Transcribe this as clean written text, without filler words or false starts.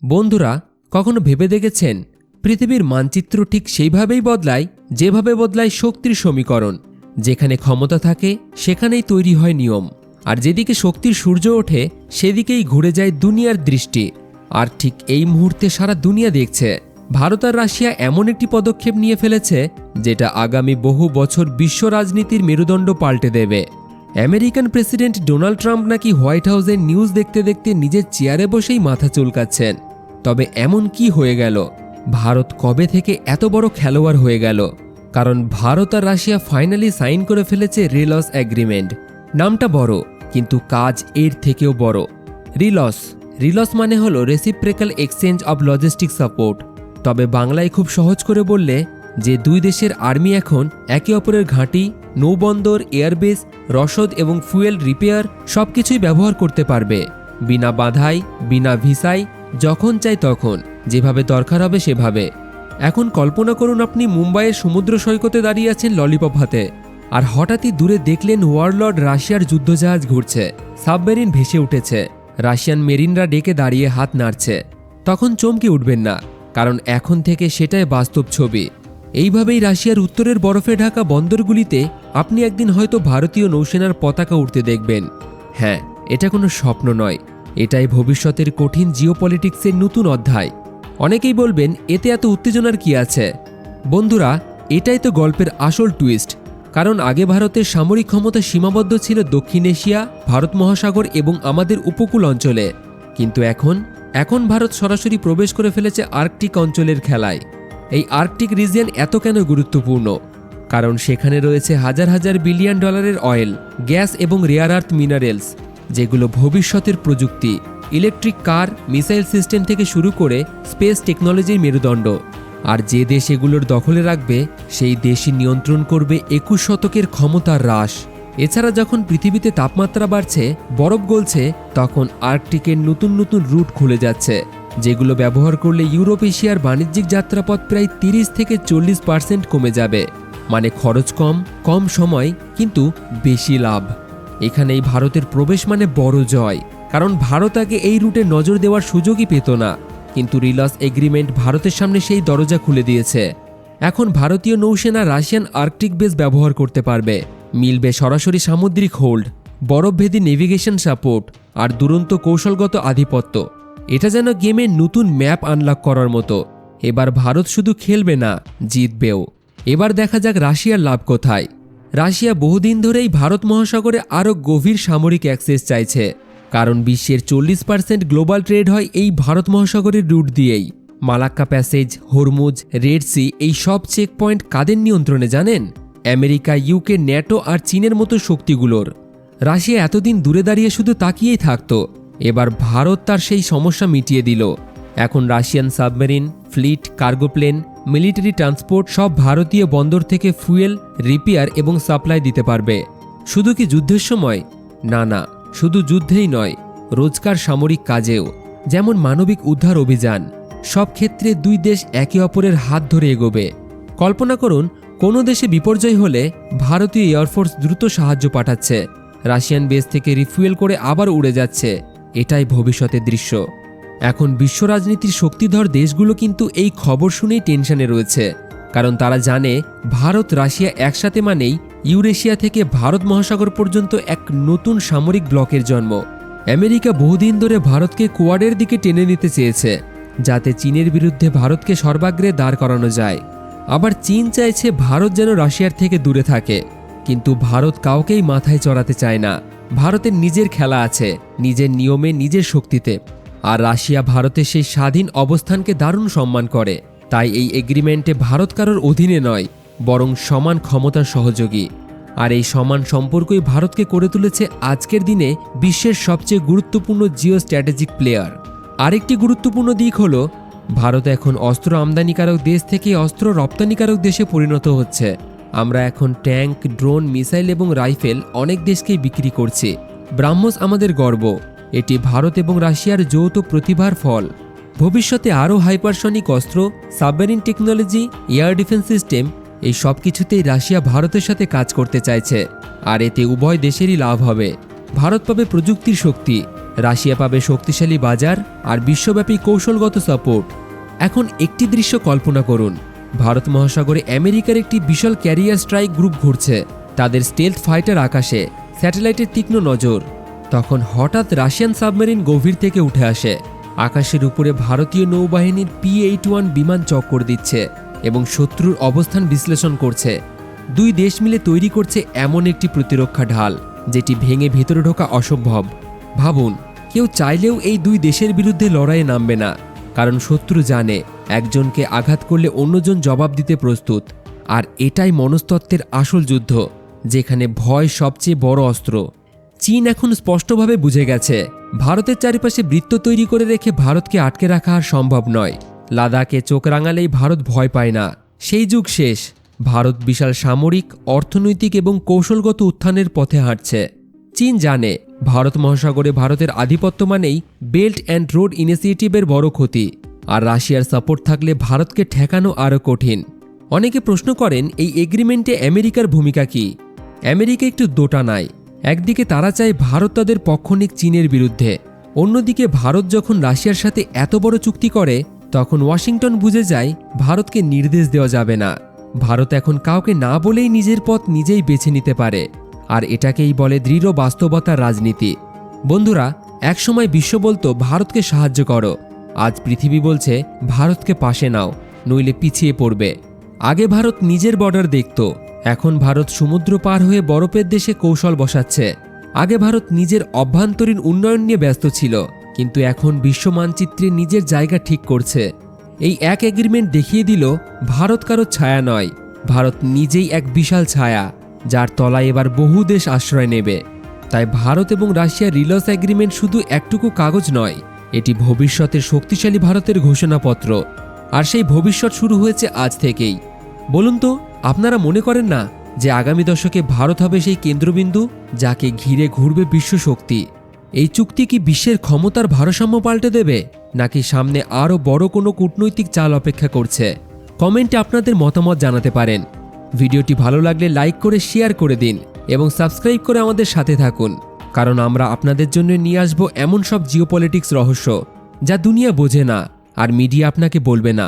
বন্ধুরা, কখনো ভেবে দেখেছেন পৃথিবীর মানচিত্র ঠিক সেইভাবেই বদলায় যেভাবে বদলায় শক্তির সমীকরণ। যেখানে ক্ষমতা থাকে সেখানেই তৈরি হয় নিয়ম, আর যেদিকে শক্তির সূর্য ওঠে সেদিকেই ঘুরে যায় দুনিয়ার দৃষ্টি। আর ঠিক এই মুহূর্তে সারা দুনিয়া দেখছে ভারত আর রাশিয়া এমন একটি পদক্ষেপ নিয়ে ফেলেছে যেটা আগামী বহু বছর বিশ্ব রাজনীতির মেরুদণ্ড পাল্টে দেবে। আমেরিকান প্রেসিডেন্ট ডোনাল্ড ট্রাম্প নাকি হোয়াইট হাউসের নিউজ দেখতে দেখতে নিজের চেয়ারে বসেই মাথা চুলকাচ্ছেন। তবে এমন কি হয়ে গেল? ভারত কবে থেকে এত বড় খেলোয়াড় হয়ে গেল? কারণ ভারত আর রাশিয়া ফাইনালি সাইন করে ফেলেছে রিলস এগ্রিমেন্ট। নামটা বড়, কিন্তু কাজ এর থেকেও বড়। রিলস মানে হলো রেসিপ্রেকাল এক্সচেঞ্জ অব লজিস্টিক সাপোর্ট। তবে বাংলায় খুব সহজ করে বললে যে দুই দেশের আর্মি এখন একে অপরের ঘাঁটি, নৌবন্দর, এয়ারবেস, রসদ এবং ফুয়েল রিপেয়ার সবকিছুই ব্যবহার করতে পারবে, বিনা বাধাই, বিনা ভিসায়, যখন চাই তখন, যেভাবে দরকার হবে সেভাবে। এখন কল্পনা করুন আপনি মুম্বাইয়ের সমুদ্র সৈকতে দাঁড়িয়ে আছেন ললিপপ হাতে, আর হঠাৎই দূরে দেখলেন ওয়ারলর্ড রাশিয়ার যুদ্ধজাহাজ ঘুরছে, সাবমেরিন ভেসে উঠেছে, রাশিয়ান মেরিনরা ডেকে দাঁড়িয়ে হাত নাড়ছে। তখন চমকে উঠবেন না, কারণ এখন থেকে সেটাই বাস্তব ছবি। এইভাবেই রাশিয়ার উত্তরের বরফে ঢাকা বন্দরগুলিতে আপনি একদিন হয়তো ভারতীয় নৌসেনার পতাকা উঠতে দেখবেন। হ্যাঁ, এটা কোনো স্বপ্ন নয়, এটাই ভবিষ্যতের কঠিন জিওপলিটিক্সের নতুন অধ্যায়। অনেকেই বলবেন এতে এত উত্তেজনার কি আছে? বন্ধুরা, এটাই তো গল্পের আসল টুইস্ট। কারণ আগে ভারতের সামরিক ক্ষমতা সীমাবদ্ধ ছিল দক্ষিণ এশিয়া, ভারত মহাসাগর এবং আমাদের উপকূল অঞ্চলে। কিন্তু এখন ভারত সরাসরি প্রবেশ করে ফেলেছে আর্কটিক অঞ্চলের খেলায়। এই আর্কটিক রিজিয়ন এত কেন গুরুত্বপূর্ণ? কারণ সেখানে রয়েছে হাজার হাজার বিলিয়ন ডলারের অয়েল, গ্যাস এবং রেয়ার আর্থ মিনারেলস, যেগুলো ভবিষ্যতের প্রযুক্তি, ইলেকট্রিক কার, মিসাইল সিস্টেম থেকে শুরু করে স্পেস টেকনোলজির মেরুদণ্ড। আর যে দেশ এগুলোর দখলে রাখবে সেই দেশই নিয়ন্ত্রণ করবে 21 শতকের ক্ষমতার হ্রাস। এছাড়া যখন পৃথিবীতে তাপমাত্রা বাড়ছে, বরফ গলছে, তখন আর্কটিকের নতুন নতুন রুট খুলে যাচ্ছে, যেগুলো ব্যবহার করলে ইউরোপ এশিয়ার বাণিজ্যিক যাত্রাপথ প্রায় 30 থেকে 40% কমে যাবে। মানে খরচ কম সময়, কিন্তু বেশি লাভ। এখানেই ভারতের প্রবেশ মানে বড় জয়, কারণ ভারত আগে এই রুটে নজর দেওয়ার সুযোগই পেত না। কিন্তু রিলস এগ্রিমেন্ট ভারতের সামনে সেই দরজা খুলে দিয়েছে। এখন ভারতীয় নৌসেনা রাশিয়ান আর্কটিক বেস ব্যবহার করতে পারবে। মিলবে সরাসরি সামুদ্রিক হোল্ড, বরফভেদী নেভিগেশন সাপোর্ট আর দুরন্ত কৌশলগত আধিপত্য। এটা যেন গেমের নতুন ম্যাপ আনলক করার মতো। এবার ভারত শুধু খেলবে না, জিতবেও। এবার দেখা যাক রাশিয়ার লাভ কোথায়। রাশিয়া বহুদিন ধরেই ভারত মহাসাগরে আরও গভীর সামরিক অ্যাক্সেস চাইছে, কারণ বিশ্বের 40% গ্লোবাল ট্রেড হয় এই ভারত মহাসাগরের রুট দিয়েই। Malacca passage, Hormuz, red sea, এই সব চেক পয়েন্ট কাদের নিয়ন্ত্রণে জানেন? আমেরিকা, ইউকে, ন্যাটো আর চীনের মতো শক্তিগুলোর। রাশিয়া এতদিন দূরে দাঁড়িয়ে শুধু তাকিয়েই থাকত, এবার ভারত তার সেই সমস্যা মিটিয়ে দিল। এখন Russian submarine, fleet, cargo plane, military transport সব ভারতীয় বন্দর থেকে ফুয়েল, রিপেয়ার এবং সাপ্লাই দিতে পারবে। শুধু কি যুদ্ধের সময়? না, শুধু যুদ্ধেই নয়, রোজকার সামরিক কাজেও, যেমন মানবিক উদ্ধার অভিযান। সব ক্ষেত্রে দুই দেশ একে অপরের হাত ধরে এগোবে। কল্পনা করুন, কোনো দেশে বিপর্যয় হলে ভারতীয় এয়ারফোর্স দ্রুত সাহায্য পাঠাচ্ছে, রাশিয়ান বেস থেকে রিফুয়েল করে আবার উড়ে যাচ্ছে। এটাই ভবিষ্যতের দৃশ্য। এখন বিশ্ব রাজনীতির শক্তিধর দেশগুলো কিন্তু এই খবর শুনেই টেনশনে রয়েছে, কারণ তারা জানে ভারত রাশিয়া একসাথে মানেই ইউরেশিয়া থেকে ভারত মহাসাগর পর্যন্ত এক নতুন সামরিক ব্লকের জন্ম। আমেরিকা বহুদিন ধরে ভারতকে কোয়াডের দিকে টেনে নিতে চেয়েছে, যাতে চীনের বিরুদ্ধে ভারতকে সর্বাগ্রে দাঁড় করানো যায়। আবার চীন চাইছে ভারত যেন রাশিয়ার থেকে দূরে থাকে, কিন্তু ভারত কাউকেই মাথায় চড়াতে চায় না। ভারতের নিজের খেলা আছে, নিজের নিয়মে, নিজের শক্তিতে। আর রাশিয়া ভারতের সেই স্বাধীন অবস্থানকে দারুণ সম্মান করে। তাই এই এগ্রিমেন্টে ভারত কারোর অধীনে নয়, বরং সমান ক্ষমতার সহযোগী। আর এই সমান সম্পর্কই ভারতকে করে তুলেছে আজকের দিনে বিশ্বের সবচেয়ে গুরুত্বপূর্ণ জিও স্ট্র্যাটেজিক প্লেয়ার। আরেকটি গুরুত্বপূর্ণ দিক হল, ভারত এখন অস্ত্র আমদানিকারক দেশ থেকে অস্ত্র রপ্তানিকারক দেশে পরিণত হচ্ছে। আমরা এখন ট্যাঙ্ক, ড্রোন, মিসাইল এবং রাইফেল অনেক দেশকেই বিক্রি করছি। ব্রাহ্মস আমাদের গর্ব। এটি ভারত এবং রাশিয়ার যৌথ প্রতিভার ফল। ভবিষ্যতে আরও হাইপারসনিক অস্ত্র, submarine technology, air defence system, এই সব কিছুতেই রাশিয়া ভারতের সাথে কাজ করতে চাইছে। আর এতে উভয় দেশেরই লাভ হবে। ভারত পাবে প্রযুক্তির শক্তি, রাশিয়া পাবে শক্তিশালী বাজার আর বিশ্বব্যাপী কৌশলগত সাপোর্ট। এখন একটি দৃশ্য কল্পনা করুন, ভারত মহাসাগরে আমেরিকার একটি বিশাল ক্যারিয়ার স্ট্রাইক গ্রুপ ঘুরছে, তাদের স্টেলথ ফাইটার আকাশে, স্যাটেলাইটের তীক্ষ্ণ নজর। তখন হঠাৎ রাশিয়ান সাবমেরিন গভীর থেকে উঠে আসে, আকাশের উপরে ভারতীয় নৌবাহিনীর P-81 বিমান চক্কর দিচ্ছে এবং শত্রুর অবস্থান বিশ্লেষণ করছে। দুই দেশ মিলে তৈরি করছে এমন একটি প্রতিরক্ষা ঢাল যেটি ভেঙে ভেতরে ঢোকা অসম্ভব। ভাবুন, কেউ চাইলেও এই দুই দেশের বিরুদ্ধে লড়াইয়ে নামবে না, কারণ শত্রু জানে একজনকে আঘাত করলে অন্যজন জবাব দিতে প্রস্তুত। আর এটাই মনস্তত্ত্বের আসল যুদ্ধ, যেখানে ভয় সবচেয়ে বড় অস্ত্র। চীন এখন স্পষ্টভাবে বুঝে গেছে ভারতের চারিপাশে বৃত্ত তৈরি করে রেখে ভারতকে আটকে রাখা আর সম্ভব নয়। লাদাখে চোখ রাঙালেই ভারত ভয় পায় না, সেই যুগ শেষ। ভারত বিশাল সামরিক, অর্থনৈতিক এবং কৌশলগত উত্থানের পথে হাঁটছে। চীন জানে ভারত মহাসাগরে ভারতের আধিপত্য মানেই বেল্ট অ্যান্ড রোড ইনিশিয়েটিভের বড় ক্ষতি, আর রাশিয়ার সাপোর্ট থাকলে ভারতকে ঠেকানো আরও কঠিন। অনেকে প্রশ্ন করেন, এই এগ্রিমেন্টে আমেরিকার ভূমিকা কি? আমেরিকা একটু দোটানায়। একদিকে তারা চায় ভারত তাদের পক্ষ নিক চীনের বিরুদ্ধে, অন্যদিকে ভারত যখন রাশিয়ার সাথে এত বড় চুক্তি করে তখন ওয়াশিংটন বুঝে যায় ভারতকে নির্দেশ দেওয়া যাবে না। ভারত এখন কাউকে না বলেই নিজের পথ নিজেই বেছে নিতে পারে, আর এটাকেই বলে দৃঢ় বাস্তবতার রাজনীতি। বন্ধুরা, একসময় বিশ্ব বলতো ভারতকে সাহায্য করো, আজ পৃথিবী বলছে ভারতকে পাশে নাও, নইলে পিছিয়ে পড়বে। আগে ভারত নিজের বর্ডার দেখত, এখন ভারত সমুদ্র পার হয়ে বরফের দেশে কৌশল বসাচ্ছে। আগে ভারত নিজের অভ্যন্তরীণ উন্নয়ন নিয়ে ব্যস্ত ছিল, কিন্তু এখন বিশ্ব মানচিত্রে নিজের জায়গা ঠিক করছে। এই এক এগ্রিমেন্ট দেখিয়ে দিল ভারত কারো ছায়া নয়, ভারত নিজেই এক বিশাল ছায়া, যার তলায় এবার বহু দেশ আশ্রয় নেবে। তাই ভারত এবং রাশিয়ার রিলস এগ্রিমেন্ট শুধু একটুকু কাগজ নয়, এটি ভবিষ্যতের শক্তিশালী ভারতের ঘোষণাপত্র। আর সেই ভবিষ্যৎ শুরু হয়েছে আজ থেকেই। বলুন তো, আপনারা মনে করেন না যে আগামী দশকে ভারত হবে সেই কেন্দ্রবিন্দু যাকে ঘিরে ঘুরবে বিশ্ব শক্তি? এই চুক্তি কি বিশ্বের ক্ষমতার ভারসাম্য পাল্টে দেবে, নাকি সামনে আরও বড় কোনো কূটনৈতিক চাল অপেক্ষা করছে? কমেন্টে আপনাদের মতামত জানাতে পারেন। ভিডিওটি ভালো লাগলে লাইক করে শেয়ার করে দিন এবং সাবস্ক্রাইব করে আমাদের সাথে থাকুন, কারণ আমরা আপনাদের জন্য নিয়ে আসব এমন সব জিওপলিটিক্স রহস্য যা দুনিয়া বোঝে না আর মিডিয়া আপনাকে বলবে না।